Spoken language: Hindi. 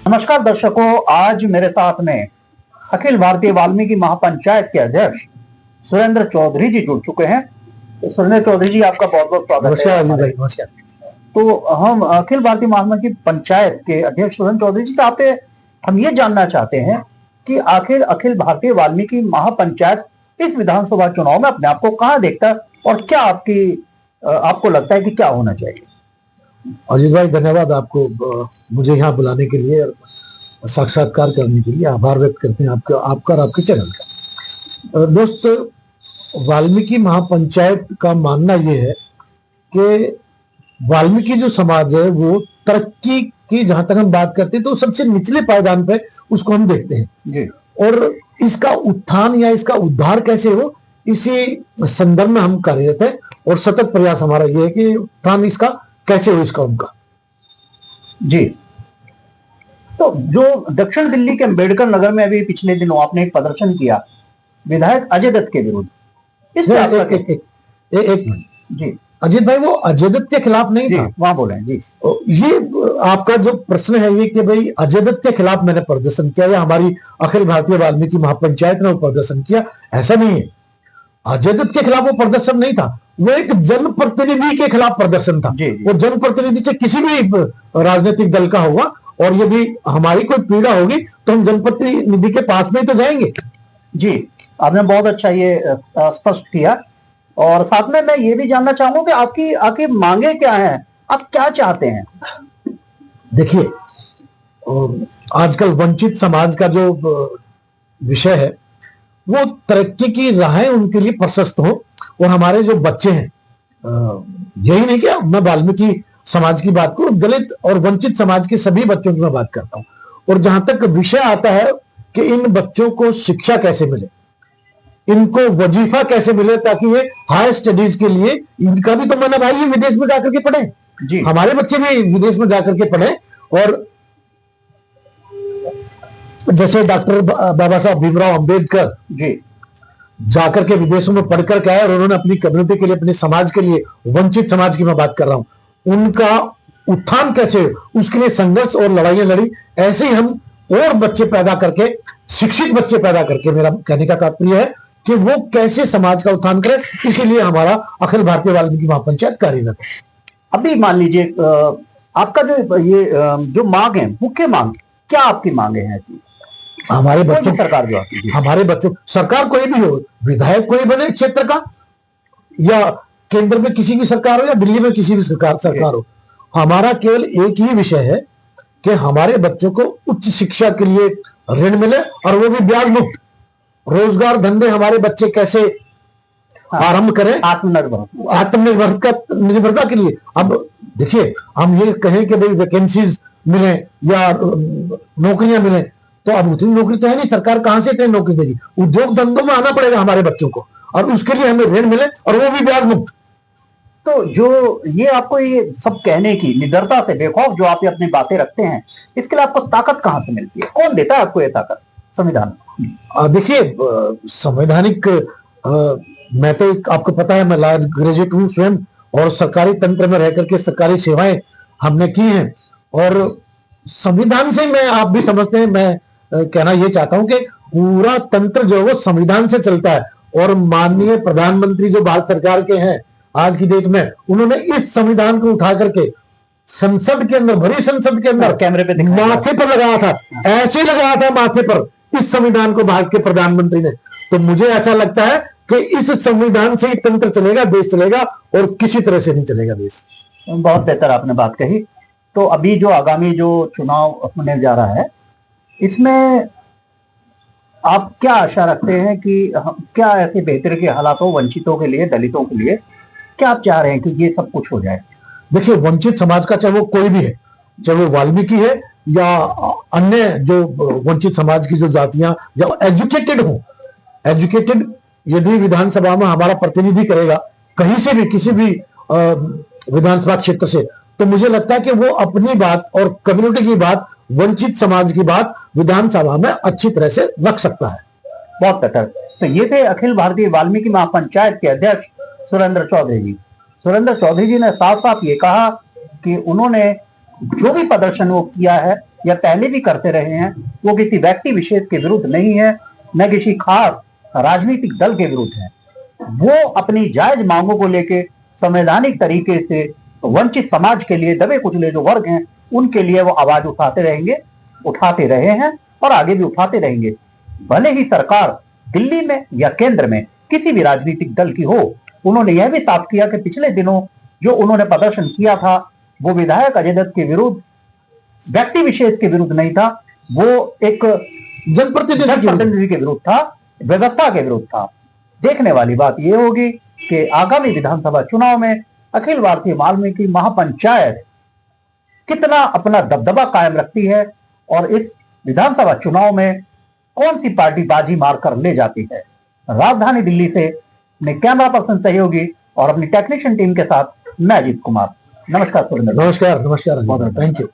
नमस्कार दर्शकों, आज मेरे साथ में अखिल भारतीय वाल्मीकि महापंचायत के अध्यक्ष सुरेंद्र चौधरी जी जुड़ चुके हैं। तो सुरेंद्र चौधरी जी, आपका बहुत बहुत स्वागत है। नमस्कार। तो हम अखिल भारतीय वाल्मीकि पंचायत के अध्यक्ष सुरेंद्र चौधरी जी से आपसे हम ये जानना चाहते हैं कि आखिर अखिल भारतीय वाल्मीकि महापंचायत इस विधानसभा चुनाव में अपने आप को कहाँ देखता है और क्या आपको लगता है कि क्या होना चाहिए? अजीत भाई, धन्यवाद आपको मुझे यहाँ बुलाने के लिए, साक्षात्कार करने के लिए आभार व्यक्त करते हैं आपका और आपके चैनल का। दोस्त, वाल्मीकि महापंचायत का मानना ये है कि वाल्मीकि जो समाज है वो तरक्की की जहां तक हम बात करते हैं तो सबसे निचले पायदान पे उसको हम देखते हैं जी। और इसका उत्थान या इसका उद्धार कैसे हो, इसी संदर्भ में हम कार्यरत है और सतत प्रयास हमारा ये है कि उत्थान इसका कैसे हो, इसका उनका जी। तो जो दक्षिण दिल्ली के अम्बेडकर नगर में अभी पिछले दिनों आपने एक प्रदर्शन किया विधायक अजय दत्त के विरुद्ध, इस एक जी अजीत भाई, वो अजय दत्त के खिलाफ नहीं था, वहां बोले जी। ये आपका जो प्रश्न है ये कि भाई अजय दत्त के खिलाफ मैंने प्रदर्शन किया या हमारी अखिल भारतीय वाल्मीकि महापंचायत ने वो प्रदर्शन किया, ऐसा नहीं है। अजय दत्त के खिलाफ वो प्रदर्शन नहीं था, वो एक जनप्रतिनिधि के खिलाफ प्रदर्शन था। वो जनप्रतिनिधि से किसी भी राजनीतिक दल का होगा और यदि हमारी कोई पीड़ा होगी तो हम जनप्रतिनिधि के पास में ही तो जाएंगे जी। आपने बहुत अच्छा ये स्पष्ट किया और साथ में मैं ये भी जानना चाहूंगा कि आपकी मांगे क्या हैं, आप क्या चाहते हैं? देखिए, आजकल वंचित समाज का जो विषय है वो तरक्की की राहें उनके लिए प्रशस्त हो और हमारे जो बच्चे हैं, यही नहीं कि मैं वाल्मीकि समाज की बात करूं, दलित और वंचित समाज के सभी बच्चों की मैं बात करता हूं। और जहां तक विषय आता है कि इन बच्चों को शिक्षा कैसे मिले, इनको वजीफा कैसे मिले ताकि ये हायर स्टडीज के लिए, इनका भी तो मन है भाई ये विदेश में जाकर के पढ़े जी। हमारे बच्चे भी विदेश में जाकर के पढ़े और जैसे डॉक्टर बाबा साहब भीमराव अंबेडकर जी जाकर के विदेशों में पढ़कर के आए और उन्होंने अपनी कम्युनिटी के लिए, अपने समाज के लिए, वंचित समाज की मैं बात कर रहा हूं, उनका उत्थान कैसे हो उसके लिए संघर्ष और लड़ाइयां लड़ी। ऐसे ही हम और बच्चे पैदा करके, शिक्षित बच्चे पैदा करके, मेरा कहने का तात्पर्य है कि वो कैसे समाज का उत्थान करे, इसीलिए हमारा अखिल भारतीय वाल्मीकि महापंचायत कार्यरत है। अभी मान लीजिए आपका जो मांग है, मुख्य मांग क्या आपकी मांगे हैं? हमारे बच्चों, सरकार जो आती है, हमारे बच्चों, सरकार कोई भी हो, विधायक कोई बने क्षेत्र का, या केंद्र में किसी की सरकार हो या दिल्ली में किसी भी सरकार हो, हमारा केवल एक ही विषय है कि हमारे बच्चों को उच्च शिक्षा के लिए ऋण मिले और वो भी ब्याज मुक्त। रोजगार धंधे हमारे बच्चे कैसे आरंभ करें, आत्मनिर्भरता के लिए। अब देखिए, हम ये कहें कि भाई वैकेंसीज मिले या नौकरियां मिले, तो अब उतनी नौकरी तो है नहीं, सरकार कहां से इतनी नौकरी देगी? उद्योग धंधों में आना पड़ेगा हमारे बच्चों को और उसके लिए हमें ऋण मिले और वो भी ब्याज मुक्त। तो जो ये आपको ये सब कहने की निडरता से, बेखौफ जो आप ये अपनी बातें रखते हैं, इसके लिए आपको ताकत कहां से मिलती है? कौन देता है आपको ये ताकत? संविधान। देखिए, संवैधानिक, मैं तो आपको पता है मैं लॉ ग्रेजुएट हूं स्वयं और सरकारी तंत्र में रह करके सरकारी सेवाएं हमने की हैं और संविधान से मैं, आप भी समझते हैं, मैं कहना यह चाहता हूं कि पूरा तंत्र जो है वो संविधान से चलता है। और माननीय प्रधानमंत्री जो भारत सरकार के हैं आज की डेट में, उन्होंने इस संविधान को उठा करके संसद के अंदर, भरी संसद के अंदर कैमरे पे माथे पर लगाया था, ऐसे लगाया था माथे पर इस संविधान को भारत के प्रधानमंत्री ने। तो मुझे ऐसा लगता है कि इस संविधान से ही तंत्र चलेगा, देश चलेगा और किसी तरह से नहीं चलेगा देश। बहुत बेहतर आपने बात कही। तो अभी जो आगामी जो चुनाव होने जा रहा है, इसमें आप क्या आशा रखते हैं कि क्या ऐसे बेहतर के हालात हो वंचितों के लिए, दलितों के लिए? क्या आप चाह रहे हैं कि ये सब कुछ हो जाए? देखिए, वंचित समाज का चाहे वो कोई भी है, चाहे वो वाल्मीकि है या अन्य जो वंचित समाज की जो जातियां या एजुकेटेड हो, एजुकेटेड यदि विधानसभा में हमारा प्रतिनिधि करेगा कहीं से भी, किसी भी विधानसभा क्षेत्र से, तो मुझे लगता है कि वो अपनी बात और कम्युनिटी की बात, वंचित समाज की बात विधानसभा में अच्छी तरह से रख सकता है। बहुत बेहतर। तो ये थे अखिल भारतीय वाल्मीकि महापंचायत के अध्यक्ष सुरेंद्र चौधरी जी। सुरेंद्र चौधरी जी ने साफ साफ ये कहा कि उन्होंने जो भी प्रदर्शन वो किया है या पहले भी करते रहे हैं, वो किसी व्यक्ति विशेष के विरुद्ध नहीं है, न किसी खास राजनीतिक दल के विरुद्ध है। वो अपनी जायज मांगों को लेके संवैधानिक तरीके से वंचित समाज के लिए, दबे कुचले जो वर्ग हैं उनके लिए वो आवाज उठाते रहेंगे, उठाते रहे हैं और आगे भी उठाते रहेंगे। भले ही सरकार दिल्ली में या केंद्र में किसी भी राजनीतिक दल की हो। उन्होंने यह भी साफ किया कि पिछले दिनों जो उन्होंने प्रदर्शन किया था वो विधायक अजय दत्त के विरुद्ध, व्यक्ति विशेष के विरुद्ध नहीं था, वो एक जनप्रतिनिधि के विरुद्ध था, व्यवस्था के विरुद्ध था। देखने वाली बात यह होगी कि आगामी विधानसभा चुनाव में अखिल भारतीय वाल्मीकि महापंचायत कितना अपना दबदबा कायम रखती है और इस विधानसभा चुनाव में कौन सी पार्टी बाजी मारकर ले जाती है। राजधानी दिल्ली से अपने कैमरा पर्सन सहयोगी और अपनी टेक्नीशियन टीम के साथ मैं अजीत कुमार। नमस्कार सुरेंद्र। नमस्कार। Thank you.